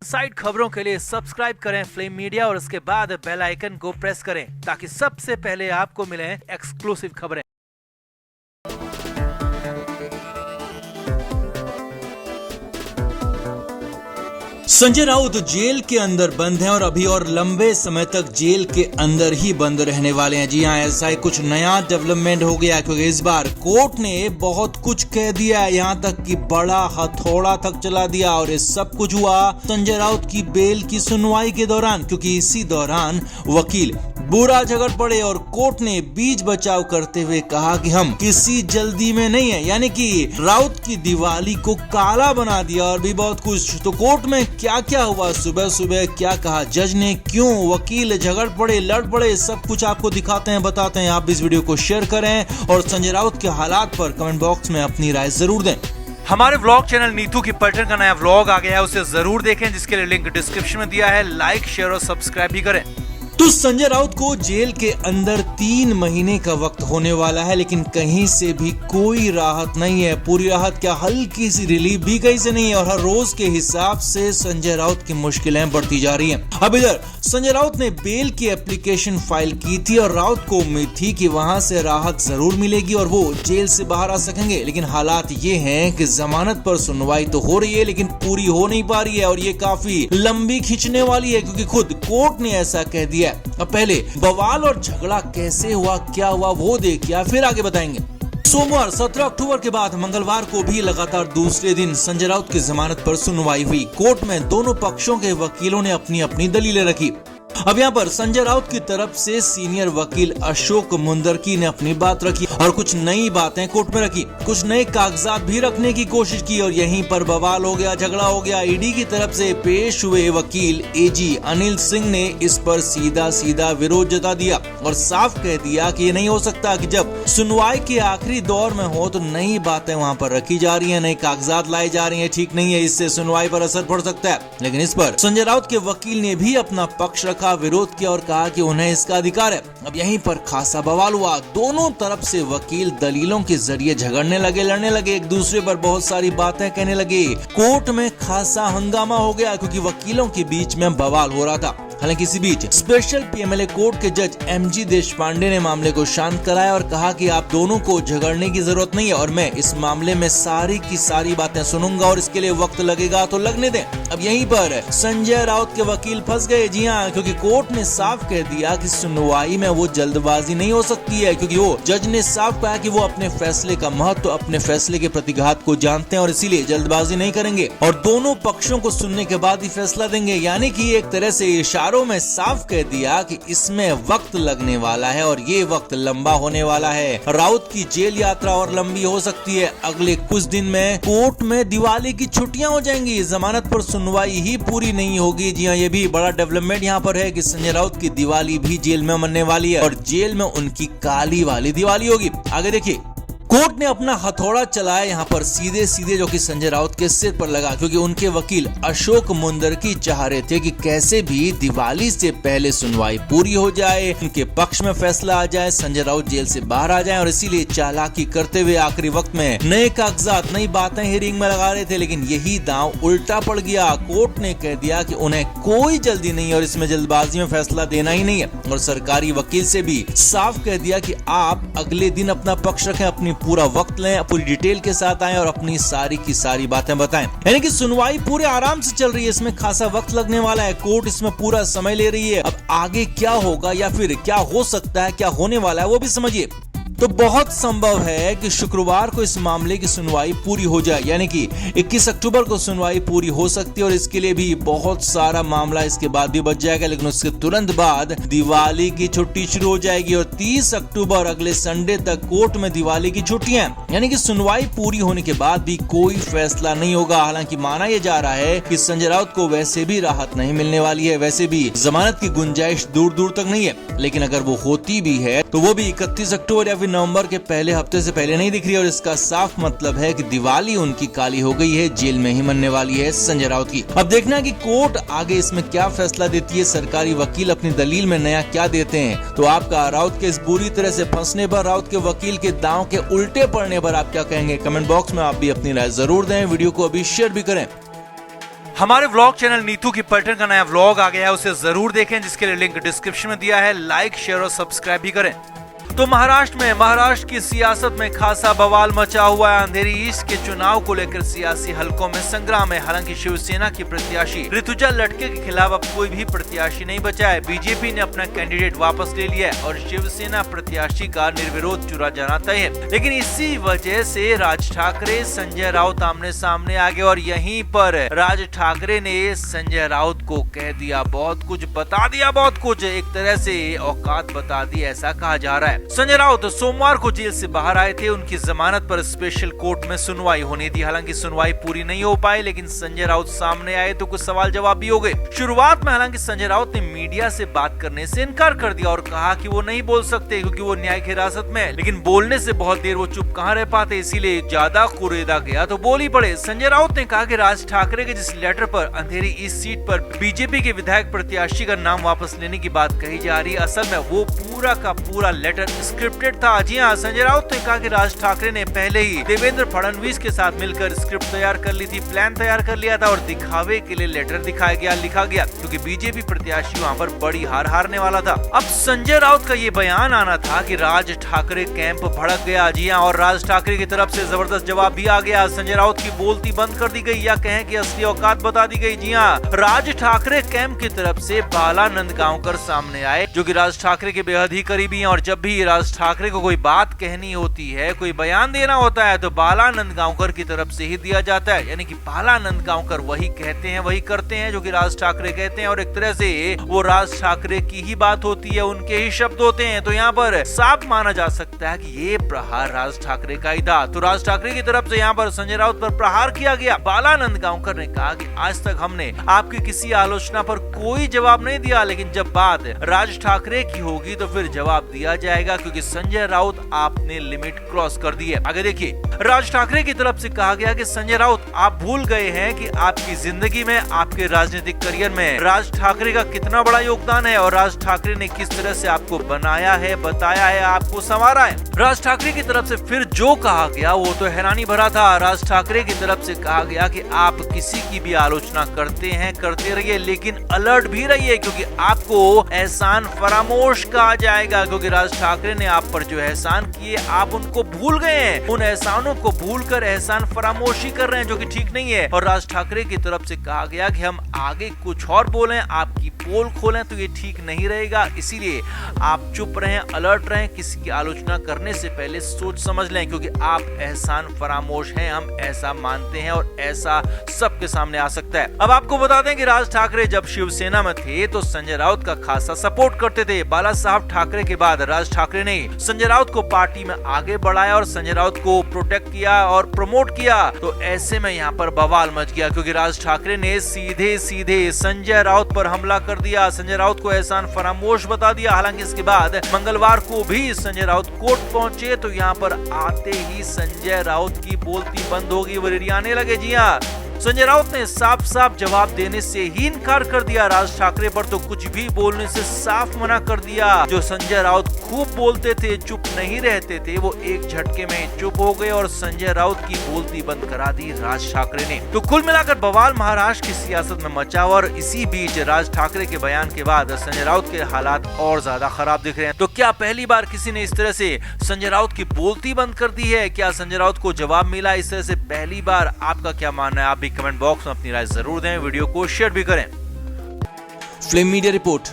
Side खबरों के लिए सब्सक्राइब करें फ्लेम मीडिया और उसके बाद बेल आइकन को प्रेस करें ताकि सबसे पहले आपको मिले एक्सक्लूसिव खबरें। संजय राउत जेल के अंदर बंद हैं और अभी और लंबे समय तक जेल के अंदर ही बंद रहने वाले हैं। जी हां, ऐसा ही कुछ नया डेवलपमेंट हो गया क्योंकि इस बार कोर्ट ने बहुत कुछ कह दिया है, यहाँ तक कि बड़ा हथौड़ा तक चला दिया। और ये सब कुछ हुआ संजय राउत की बेल की सुनवाई के दौरान, क्योंकि इसी दौरान वकील बुरा झगड़ पड़े और कोर्ट ने बीच बचाव करते हुए कहा कि हम किसी जल्दी में नहीं है, यानी कि राउत की दिवाली को काला बना दिया और भी बहुत कुछ। तो कोर्ट में क्या क्या हुआ, सुबह सुबह क्या कहा जज ने, क्यों वकील झगड़ पड़े, लड़ पड़े, सब कुछ आपको दिखाते हैं, बताते हैं। आप इस वीडियो को शेयर करें और संजय राउत के हालात पर कमेंट बॉक्स में अपनी राय जरूर दें। हमारे व्लॉग चैनल नीतू की पलटन का नया व्लॉग आ गया है, उसे जरूर देखें जिसके लिए लिंक डिस्क्रिप्शन में दिया है। लाइक, शेयर और सब्सक्राइब भी करें। तो संजय राउत को जेल के अंदर 3 महीने का वक्त होने वाला है, लेकिन कहीं से भी कोई राहत नहीं है। पूरी राहत क्या, हल्की सी रिलीफ भी कहीं से नहीं है और हर रोज के हिसाब से संजय राउत की मुश्किलें बढ़ती जा रही हैं। अब इधर संजय राउत ने बेल की एप्लीकेशन फाइल की थी और राउत को उम्मीद थी कि वहां से राहत जरूर मिलेगी और वो जेल से बाहर आ सकेंगे। लेकिन हालात ये हैं कि जमानत पर सुनवाई तो हो रही है लेकिन पूरी हो नहीं पा रही है और ये काफी लंबी खींचने वाली है क्योंकि खुद कोर्ट ने ऐसा कह दिया। अब पहले बवाल और झगड़ा कैसे हुआ, क्या हुआ वो देखिए, फिर आगे बताएंगे। सोमवार 17 अक्टूबर के बाद मंगलवार को भी लगातार दूसरे दिन संजय राउत की जमानत पर सुनवाई हुई। कोर्ट में दोनों पक्षों के वकीलों ने अपनी अपनी दलीलें रखी। अब यहाँ पर संजय राउत की तरफ से सीनियर वकील अशोक मुंदरकी ने अपनी बात रखी और कुछ नई बातें कोर्ट में रखी, कुछ नए कागजात भी रखने की कोशिश की और यहीं पर बवाल हो गया, झगड़ा हो गया। ईडी की तरफ से पेश हुए वकील एजी अनिल सिंह ने इस पर सीधा सीधा विरोध जता दिया और साफ कह दिया कि ये नहीं हो सकता कि जब सुनवाई के आखिरी दौर में हो तो नई बातें वहाँ पर रखी जा रही है, नए कागजात लाई जा रही है, ठीक नहीं है, इससे सुनवाई पर असर पड़ सकता है। लेकिन इस पर संजय राउत के वकील ने भी अपना पक्ष रखा, विरोध किया और कहा कि उन्हें इसका अधिकार है। अब यहीं पर खासा बवाल हुआ, दोनों तरफ से वकील दलीलों के जरिए झगड़ने लगे, लड़ने लगे, एक दूसरे पर बहुत सारी बातें कहने लगे। कोर्ट में खासा हंगामा हो गया क्योंकि वकीलों के बीच में बवाल हो रहा था। हालांकि इसी बीच स्पेशल पीएमएलए कोर्ट के जज एमजी देशपांडे ने मामले को शांत कराया और कहा कि आप दोनों को झगड़ने की जरूरत नहीं है और मैं इस मामले में सारी की सारी बातें सुनूंगा और इसके लिए वक्त लगेगा तो लगने दें। अब यहीं पर संजय राउत के वकील फंस गए। जी हाँ, क्योंकि कोर्ट ने साफ कह दिया कि सुनवाई में वो जल्दबाजी नहीं हो सकती है क्योंकि वो जज ने साफ कहा कि वो अपने फैसले का महत्व, अपने फैसले के प्रतिघात को जानते हैं और इसीलिए जल्दबाजी नहीं करेंगे और दोनों पक्षों को सुनने के बाद ही फैसला देंगे। यानी कि एक तरह से इशारों में साफ कह दिया कि इसमें वक्त लगने वाला है और ये वक्त लंबा होने वाला है। राउत की जेल यात्रा और लंबी हो सकती है। अगले कुछ दिन में कोर्ट में दिवाली की छुट्टियां हो जाएंगी, जमानत पर सुनवाई ही पूरी नहीं होगी। जी हाँ, ये भी बड़ा डेवलपमेंट यहाँ पर है कि संजय राउत की दिवाली भी जेल में मनने वाली है और जेल में उनकी काली वाली दिवाली होगी। आगे देखिए, कोर्ट ने अपना हथौड़ा चलाया यहाँ पर सीधे सीधे, जो कि संजय राउत के सिर पर लगा क्योंकि उनके वकील अशोक मुंदरकी चाह रहे थे कि कैसे भी दिवाली से पहले सुनवाई पूरी हो जाए, उनके पक्ष में फैसला आ जाए, संजय राउत जेल से बाहर आ जाए और इसीलिए चालाकी करते हुए आखिरी वक्त में नए कागजात, नई बातें हियरिंग में लगा रहे थे। लेकिन यही दांव उल्टा पड़ गया। कोर्ट ने कह दिया कि उन्हें कोई जल्दी नहीं है और इसमें जल्दबाजी में फैसला देना ही नहीं है और सरकारी वकील से भी साफ कह दिया कि आप अगले दिन अपना पक्ष रखें, अपनी पूरा वक्त लें, पूरी डिटेल के साथ आएं और अपनी सारी की सारी बातें बताएं। यानी कि सुनवाई पूरे आराम से चल रही है, इसमें खासा वक्त लगने वाला है, कोर्ट इसमें पूरा समय ले रही है। अब आगे क्या होगा या फिर क्या हो सकता है, क्या होने वाला है वो भी समझिए। तो बहुत संभव है कि शुक्रवार को इस मामले की सुनवाई पूरी हो जाए, यानी कि 21 अक्टूबर को सुनवाई पूरी हो सकती है और इसके लिए भी बहुत सारा मामला इसके बाद भी बच जाएगा। लेकिन उसके तुरंत बाद दिवाली की छुट्टी शुरू हो जाएगी और 30 अक्टूबर अगले संडे तक कोर्ट में दिवाली की छुट्टियां, यानी कि सुनवाई पूरी होने के बाद भी कोई फैसला नहीं होगा। हालांकि माना यह जा रहा है कि संजय राउत को वैसे भी राहत नहीं मिलने वाली है, वैसे भी जमानत की गुंजाइश दूर दूर तक नहीं है। लेकिन अगर वो होती भी है तो वो भी 31 अक्टूबर या नवंबर के पहले हफ्ते से पहले नहीं दिख रही और इसका साफ मतलब है कि दिवाली उनकी काली हो गई है, जेल में ही मनने वाली है संजय राउत की। अब देखना है कि कोर्ट आगे इसमें क्या फैसला देती है, सरकारी वकील अपनी दलील में नया क्या देते हैं। तो आपका राउत के इस बुरी तरह से फंसने पर, राउत के वकील के दांव के उल्टे पड़ने पर आप क्या कहेंगे? कमेंट बॉक्स में आप भी अपनी राय जरूर दें, वीडियो को अभी शेयर भी करें। हमारे व्लॉग चैनल नीतू की पलटन का नया व्लॉग आ गया है, उसे जरूर देखें, जिसके लिए लिंक डिस्क्रिप्शन में दिया है। लाइक, शेयर और सब्सक्राइब भी करें। तो महाराष्ट्र की सियासत में खासा बवाल मचा हुआ है। अंधेरी ईस्ट के चुनाव को लेकर सियासी हलकों में संग्राम है। हालांकि शिवसेना की प्रत्याशी ऋतुजा लटके के खिलाफ अब कोई भी प्रत्याशी नहीं बचा है। बीजेपी ने अपना कैंडिडेट वापस ले लिया है और शिवसेना प्रत्याशी का निर्विरोध चुना जाना तय है। लेकिन इसी वजह से राज ठाकरे, संजय राउत आमने सामने आ गए और यहीं पर राज ठाकरे ने संजय राउत को कह दिया बहुत कुछ, बता दिया बहुत कुछ, एक तरह से औकात बता दी, ऐसा कहा जा रहा है। संजय राउत सोमवार को जेल से बाहर आए थे। उनकी जमानत पर स्पेशल कोर्ट में सुनवाई होनी थी। हालांकि सुनवाई पूरी नहीं हो पाई, लेकिन संजय राउत सामने आए तो कुछ सवाल जवाब भी हो गए। शुरुआत में हालांकि संजय राउत ने मीडिया से बात करने से इनकार कर दिया और कहा कि वो नहीं बोल सकते क्योंकि वो न्यायिक हिरासत में है। लेकिन बोलने से बहुत देर वो चुप कहाँ रह पाते, इसीलिए ज्यादा कुरेदा गया तो बोल ही पड़े। संजय राउत ने कहा कि राज ठाकरे के जिस लेटर पर अंधेरी ईस्ट सीट पर बीजेपी के विधायक प्रत्याशी का नाम वापस लेने की बात कही जा रही है, असल में वो पूरा का पूरा लेटर स्क्रिप्टेड था। जी हाँ, संजय राउत ने कहा कि राज ठाकरे ने पहले ही देवेंद्र फडणवीस के साथ मिलकर स्क्रिप्ट तैयार कर ली थी, प्लान तैयार कर लिया था और दिखावे के लिए लेटर दिखाया गया, लिखा गया, क्योंकि बीजेपी प्रत्याशी वहाँ पर बड़ी हार हारने वाला था। अब संजय राउत का ये बयान आना था कि राज ठाकरे कैंप भड़क गया। जी हाँ, और राज ठाकरे की तरफ से जबरदस्त जवाब भी आ गया। संजय राउत की बोलती बंद कर दी गई या कहें कि असली औकात बता दी गई। जी हाँ, राज ठाकरे कैंप की तरफ से बालानंद गांवकर सामने आए, जो कि राज ठाकरे के बेहद ही करीबी हैं और जब भी राज ठाकरे को कोई बात कहनी होती है, कोई बयान देना होता है तो बालानंद गांवकर की तरफ से ही दिया जाता है। यानी कि बालानंद गांवकर वही कहते हैं, वही करते हैं जो कि राज ठाकरे कहते हैं और एक तरह से वो राज ठाकरे की ही बात होती है, उनके ही शब्द होते हैं। तो यहाँ पर साफ माना जा सकता है कि ये प्रहार राज ठाकरे का ही था। तो राज ठाकरे की तरफ से यहाँ पर संजय राउत पर प्रहार किया गया। बालानंद गांवकर ने कहा कि आज तक हमने आपकी किसी आलोचना पर कोई जवाब नहीं दिया, लेकिन जब बात राज ठाकरे की होगी तो फिर जवाब दिया जाएगा, क्योंकि संजय राउत आपने लिमिट क्रॉस कर दी है। आगे देखिए, राज ठाकरे की तरफ से कहा गया कि संजय राउत आप भूल गए हैं कि आपकी जिंदगी में, आपके राजनीतिक करियर में राज ठाकरे का कितना बड़ा योगदान है और राज ठाकरे ने किस तरह से आपको बनाया है, बताया है, आपको संवारा है। राज ठाकरे की तरफ से फिर जो कहा गया वो तो हैरानी भरा था। राज ठाकरे की तरफ से कहा गया कि आप किसी की भी आलोचना करते हैं, करते रहिए, लेकिन अलर्ट भी रहिए, क्योंकि आपको एहसान फरामोश कहा जाएगा, क्योंकि राज ठाकरे ने आप पर जो एहसान किए आप उनको भूल गए हैं। उन एहसानों को भूलकर एहसान फरामोशी कर रहे हैं, जो कि ठीक नहीं है। और राज ठाकरे की तरफ से कहा गया कि हम आगे कुछ और बोलें, आपकी पोल खोलें तो ये ठीक नहीं रहेगा, इसीलिए आप चुप रहें, अलर्ट रहें, किसी की आलोचना करने से पहले सोच समझ लें, क्योंकि आप एहसान फरामोश हैं, हम ऐसा मानते हैं और ऐसा सबके सामने आ सकता है। अब आपको बता दें कि राज ठाकरे जब शिवसेना में थे तो संजय राउत का खासा सपोर्ट करते थे। बाला साहब ठाकरे के बाद राज ठाकरे ने संजय राउत को पार्टी में आगे बढ़ाया और संजय राउत को प्रोटेक्ट किया और प्रमोट किया। तो ऐसे में यहाँ पर बवाल मच गया, क्योंकि राज ठाकरे ने सीधे सीधे संजय राउत पर हमला कर दिया, संजय राउत को एहसान फरामोश बता दिया। हालांकि इसके बाद मंगलवार को भी संजय राउत कोर्ट पहुंचे तो यहाँ पर आते ही संजय राउत की बोलती बंद होगी, वो रिड़ियाने लगे। जी हाँ, संजय राउत ने साफ साफ जवाब देने से ही इनकार कर दिया। राज ठाकरे पर तो कुछ भी बोलने से साफ मना कर दिया। जो संजय राउत खूब बोलते थे, चुप नहीं रहते थे, वो एक झटके में चुप हो गए और संजय राउत की बोलती बंद करा दी राज ठाकरे ने। तो कुल मिलाकर बवाल महाराष्ट्र की सियासत में मचा और इसी बीच राज ठाकरे के बयान के बाद संजय राउत के हालात और ज्यादा खराब दिख रहे हैं। तो क्या पहली बार किसी ने इस तरह से संजय राउत की बोलती बंद कर दी है? क्या संजय राउत को जवाब मिला इस तरह से पहली बार? आपका क्या मानना है? आप भी कमेंट बॉक्स में अपनी राय जरूर दें, वीडियो को शेयर भी करें। Flame media report.